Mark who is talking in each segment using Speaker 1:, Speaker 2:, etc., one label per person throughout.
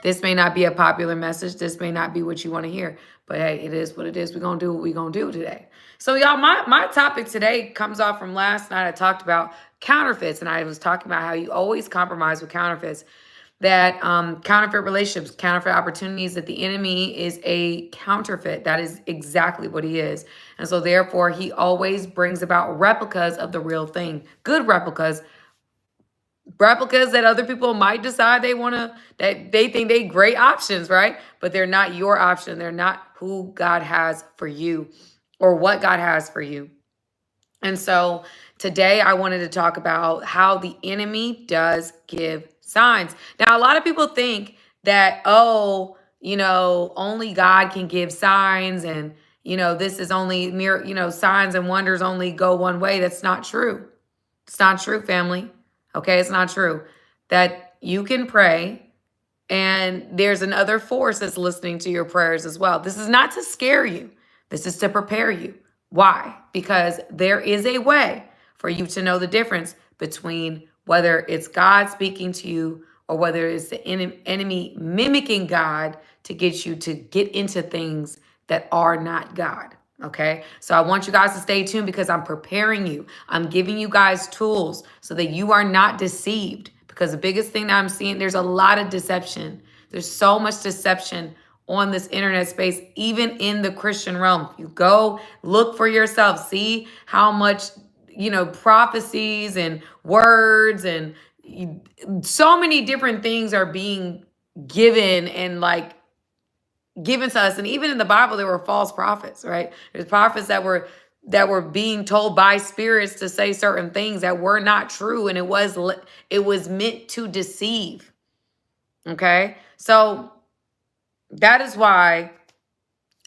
Speaker 1: This may not be a popular message. This may not be what you want to hear. But hey, it is what it is. We're going to do what we're going to do today. So y'all, my topic today comes off from last night. I talked about counterfeits, and I was talking about how you always compromise with counterfeits. That counterfeit relationships, counterfeit opportunities, that the enemy is a counterfeit. That is exactly what he is. And so therefore, he always brings about replicas of the real thing. Good replicas that other people might decide they want to, that they think they great options, right? But they're not your option. They're not who God has for you or what God has for you. And so today I wanted to talk about how the enemy does give signs. Now, a lot of people think that, oh, only God can give signs, and, this is only mere, signs and wonders only go one way. That's not true. It's not true, family. Okay, it's not true. That you can pray and there's another force that's listening to your prayers as well. This is not to scare you. This is to prepare you. Why? Because there is a way for you to know the difference between whether it's God speaking to you or whether it's the enemy mimicking God to get you to get into things that are not God. Okay, so I want you guys to stay tuned because I'm preparing you. I'm giving you guys tools so that you are not deceived. Because the biggest thing that I'm seeing, there's a lot of deception. There's so much deception on this internet space, even in the Christian realm. You go look for yourself, see how much, prophecies and words and so many different things are being given and given to us. And even in the Bible, there were false prophets, right? There's prophets that were being told by spirits to say certain things that were not true, and it was meant to deceive. Okay, so that is why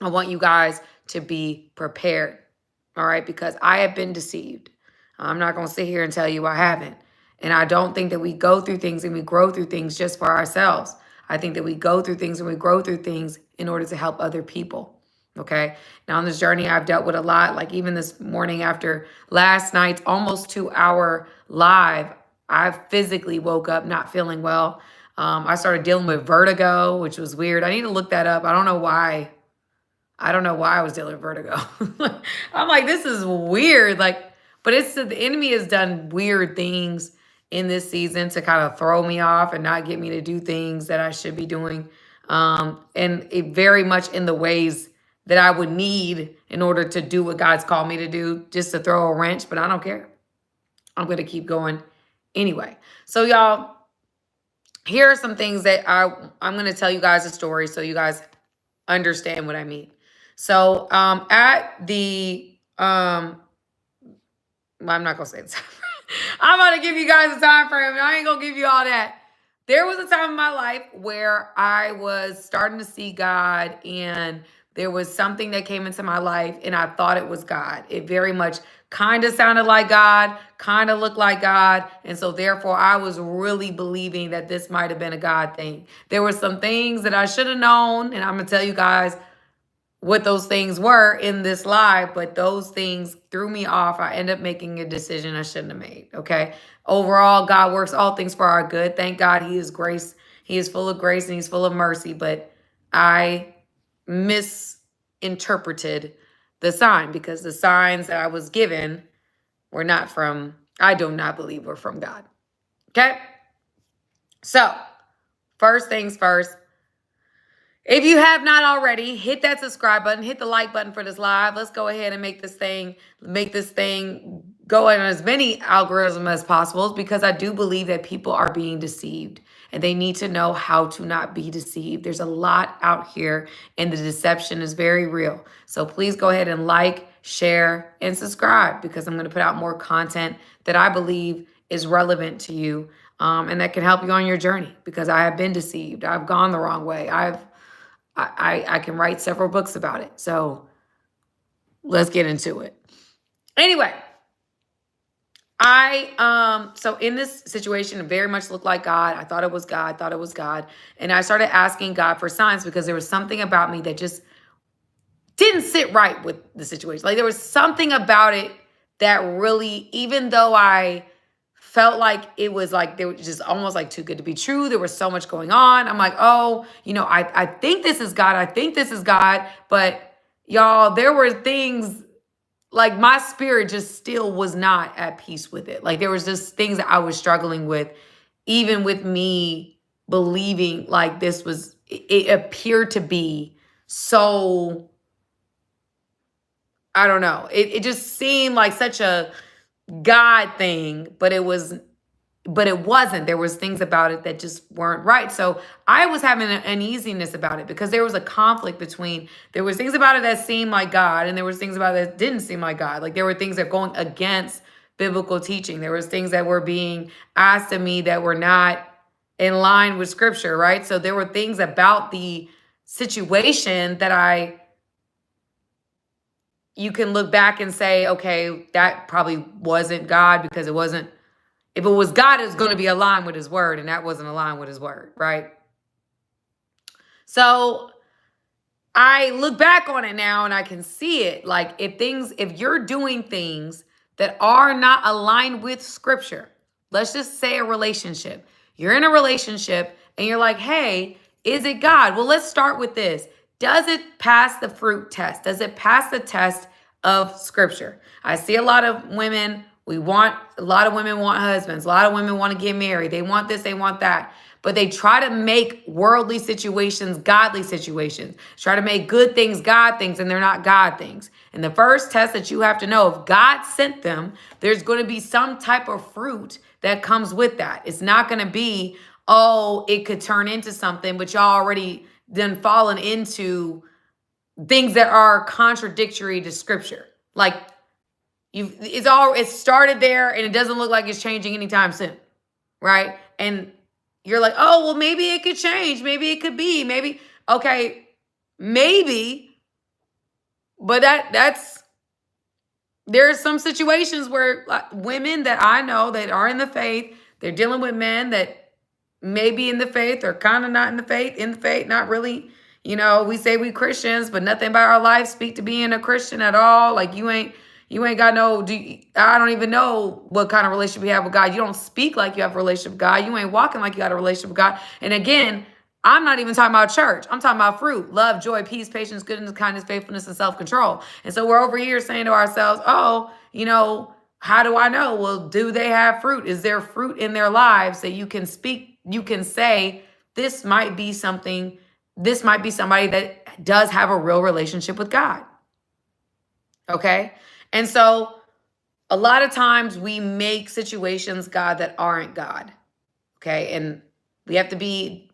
Speaker 1: I want you guys to be prepared. All right, because I have been deceived. I'm not going to sit here and tell you I haven't. And I don't think that we go through things and we grow through things just for ourselves. I think that we go through things and we grow through things in order to help other people. Okay. Now on this journey, I've dealt with a lot. Like even this morning after last night's almost 2-hour live, I physically woke up not feeling well. I started dealing with vertigo, which was weird. I need to look that up. I don't know why I was dealing with vertigo. I'm like, this is weird. But it's the enemy has done weird things in this season to kind of throw me off and not get me to do things that I should be doing. And it very much in the ways that I would need in order to do what God's called me to do, just to throw a wrench, but I don't care. I'm going to keep going anyway. So y'all, here are some things that I'm going to tell you guys a story so you guys understand what I mean. So at the, I'm not going to say the time frame. I'm going to give you guys a time frame. I ain't going to give you all that. There was a time in my life where I was starting to see God, and there was something that came into my life and I thought it was God. It very much kind of sounded like God, kind of looked like God. And so therefore I was really believing that this might have been a God thing. There were some things that I should have known, and I'm going to tell you guys what those things were in this live, but those things threw me off. I ended up making a decision I shouldn't have made. Okay. Overall, God works all things for our good. Thank God he is grace. He is full of grace and he's full of mercy, but I misinterpreted the sign because the signs that I was given were not from, I do not believe were from God. Okay. So first things first, if you have not already, hit that subscribe button, hit the like button for this live. Let's go ahead and make this thing go in as many algorithms as possible, because I do believe that people are being deceived and they need to know how to not be deceived. There's a lot out here and the deception is very real. So please go ahead and like, share, and subscribe, because I'm going to put out more content that I believe is relevant to you and that can help you on your journey, because I have been deceived. I've gone the wrong way. I can write several books about it. So let's get into it. Anyway, so in this situation, it very much looked like God. I thought it was God, And I started asking God for signs because there was something about me that just didn't sit right with the situation. Like there was something about it that really, even though I felt like it was like they were just almost like too good to be true. There was so much going on. I'm like, oh, I think this is God. I think this is God. But y'all, there were things like my spirit just still was not at peace with it. Like there was just things that I was struggling with, even with me believing like this was, it appeared to be so, I don't know. It just seemed like such a God thing, but it wasn't. There was things about it that just weren't right. So I was having an uneasiness about it because there was a conflict between, there was things about it that seemed like God, and there was things about it that didn't seem like God. Like there were things that were going against biblical teaching. There was things that were being asked of me that were not in line with scripture, right? So there were things about the situation that you can look back and say, okay, that probably wasn't God, because it wasn't. If it was God, it was going to be aligned with his word, and that wasn't aligned with his word, right? So I look back on it now and I can see it. Like if you're doing things that are not aligned with scripture, let's just say a relationship. You're in a relationship and you're like, hey, is it God? Well, let's start with this. Does it pass the fruit test? Does it pass the test of scripture? I see a lot of women, a lot of women want husbands. A lot of women want to get married. They want this, they want that. But they try to make worldly situations godly situations. Try to make good things God things, and they're not God things. And the first test that you have to know, if God sent them, there's going to be some type of fruit that comes with that. It's not going to be, oh, it could turn into something, but y'all already then fallen into things that are contradictory to scripture. Like it started there and it doesn't look like it's changing anytime soon, right? And you're like, oh, well, maybe it could change. Maybe it could be, maybe. Okay, maybe. But there's some situations where women that I know that are in the faith, they're dealing with men that may be in the faith or kind of not in the faith, not really. We say we Christians, but nothing about our life speak to being a Christian at all. Like you ain't got I don't even know what kind of relationship you have with God. You don't speak like you have a relationship with God. You ain't walking like you got a relationship with God. And again, I'm not even talking about church. I'm talking about fruit, love, joy, peace, patience, goodness, kindness, faithfulness, and self-control. And so we're over here saying to ourselves, oh, how do I know? Well, do they have fruit? Is there fruit in their lives that you can speak? You can say, this might be somebody that does have a real relationship with God. Okay? And so a lot of times we make situations God that aren't God. Okay? And we have to be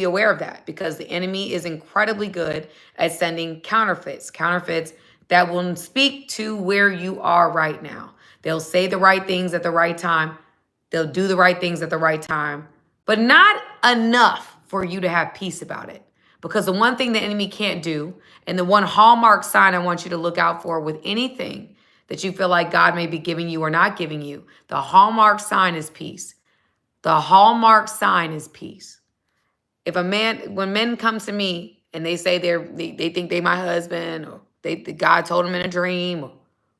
Speaker 1: aware of that, because the enemy is incredibly good at sending counterfeits that will speak to where you are right now. They'll say the right things at the right time. They'll do the right things at the right time, but not enough for you to have peace about it. Because the one thing the enemy can't do, and the one hallmark sign I want you to look out for with anything that you feel like God may be giving you or not giving you, the hallmark sign is peace. The hallmark sign is peace. When men come to me and they say they think they my husband, or God told them in a dream, or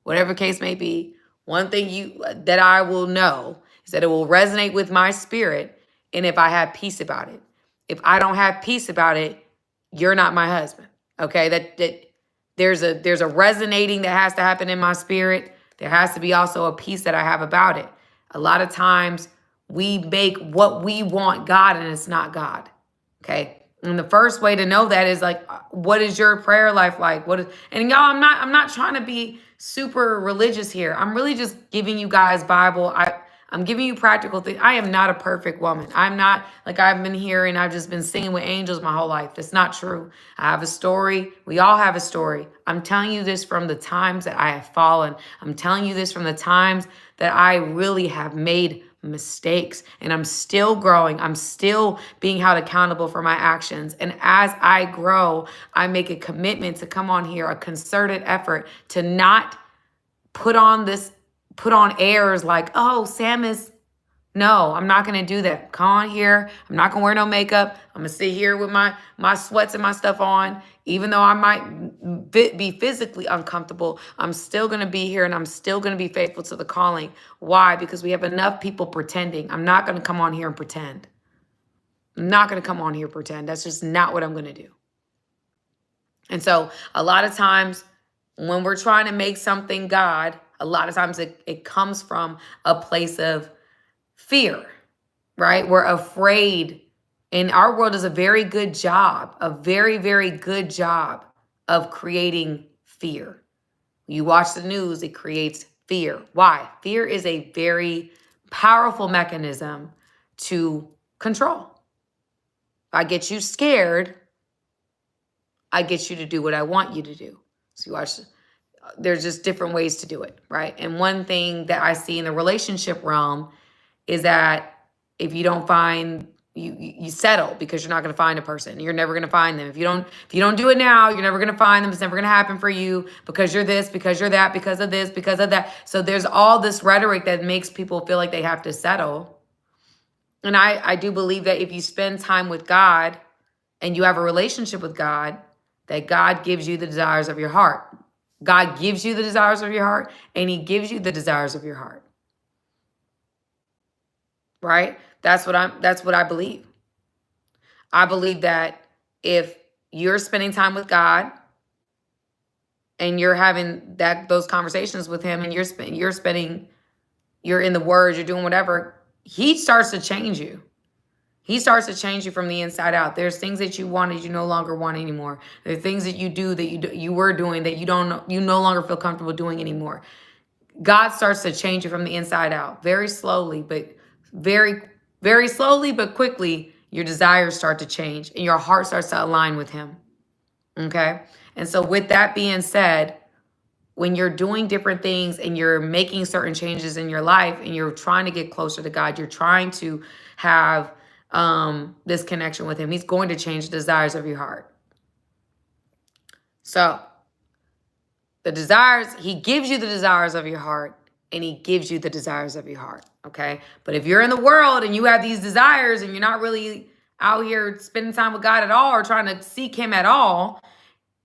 Speaker 1: whatever case may be, one thing that I will know is that it will resonate with my spirit, and if I have peace about it. If I don't have peace about it, you're not my husband. Okay? That there's a resonating that has to happen in my spirit. There has to be also a peace that I have about it. A lot of times we make what we want God, and it's not God. Okay? And the first way to know that is like, what is your prayer life like? And y'all, I'm not trying to be super religious here. I'm really just giving you guys Bible. I'm giving you practical things. I am not a perfect woman. I'm not like I've been here and I've just been singing with angels my whole life. That's not true. I have a story. We all have a story. I'm telling you this from the times that I have fallen. I'm telling you this from the times that I really have made mistakes, and I'm still growing. I'm still being held accountable for my actions. And as I grow, I make a commitment to come on here, a concerted effort to not put on airs like, oh, Sam is No, I'm not going to do that. Come on here. I'm not going to wear no makeup. I'm going to sit here with my sweats and my stuff on. Even though I might be physically uncomfortable, I'm still going to be here and I'm still going to be faithful to the calling. Why? Because we have enough people pretending. I'm not going to come on here and pretend. I'm not going to come on here and pretend. That's just not what I'm going to do. And so a lot of times when we're trying to make something God, a lot of times it comes from a place of fear, right? We're afraid. And our world does a very good job, a very, very good job of creating fear. You watch the news, it creates fear. Why? Fear is a very powerful mechanism to control. If I get you scared, I get you to do what I want you to do. So you watch, there's just different ways to do it, right? And one thing that I see in the relationship realm is that if you don't find, you settle because you're not going to find a person. You're never going to find them. If you don't do it now, you're never going to find them. It's never going to happen for you because you're this, because you're that, because of this, because of that. So there's all this rhetoric that makes people feel like they have to settle. And I do believe that if you spend time with God and you have a relationship with God, that God gives you the desires of your heart. God gives you the desires of your heart, and he gives you the desires of your heart. Right? That's what I believe. I believe that if you're spending time with God and you're having those conversations with him and you're in the word, you're doing whatever, he starts to change you. He starts to change you from the inside out. There's things that you wanted you no longer want anymore. There are things that you do that you were doing that you no longer feel comfortable doing anymore. God starts to change you from the inside out, very slowly, but very, very slowly, but quickly. Your desires start to change and your heart starts to align with him. Okay. And so with that being said, when you're doing different things and you're making certain changes in your life and you're trying to get closer to God, you're trying to have this connection with him, he's going to change the desires of your heart. So the desires, he gives you the desires of your heart and he gives you the desires of your heart. Okay. But if you're in the world and you have these desires and you're not really out here spending time with God at all or trying to seek him at all,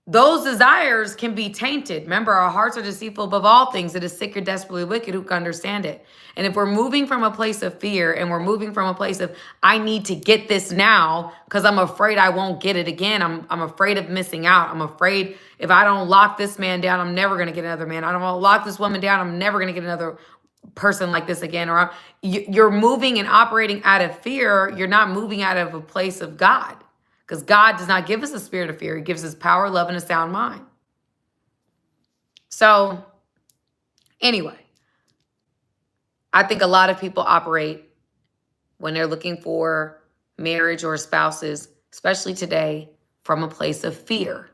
Speaker 1: those desires can be tainted. Remember, our hearts are deceitful above all things. It is sick or desperately wicked. Who can understand it? And if we're moving from a place of fear and we're moving from a place of, I need to get this now because I'm afraid I won't get it again. I'm afraid of missing out. I'm afraid if I don't lock this man down, I'm never going to get another man. I don't want to lock this woman down. I'm never going to get another person like this again. Or you're moving and operating out of fear. You're not moving out of a place of God. Because God does not give us a spirit of fear. He gives us power, love, and a sound mind. So anyway, I think a lot of people operate when they're looking for marriage or spouses, especially today, from a place of fear,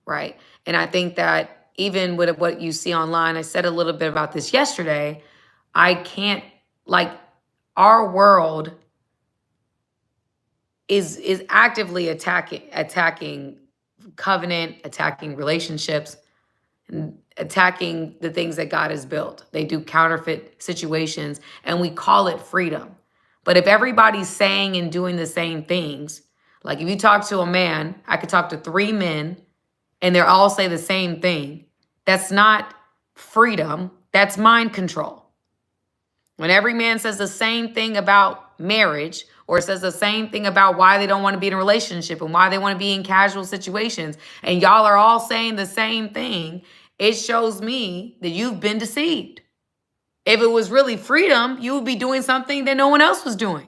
Speaker 1: right? And I think that even with what you see online, I said a little bit about this yesterday, our world is actively attacking covenant, attacking relationships, and attacking the things that God has built. They do counterfeit situations, and we call it freedom. But if everybody's saying and doing the same things, like if you talk to a man, I could talk to 3 men, and they're all say the same thing. That's not freedom. That's mind control. When every man says the same thing about marriage, or says the same thing about why they don't want to be in a relationship and why they want to be in casual situations, and y'all are all saying the same thing, it shows me that you've been deceived. If it was really freedom, you would be doing something that no one else was doing.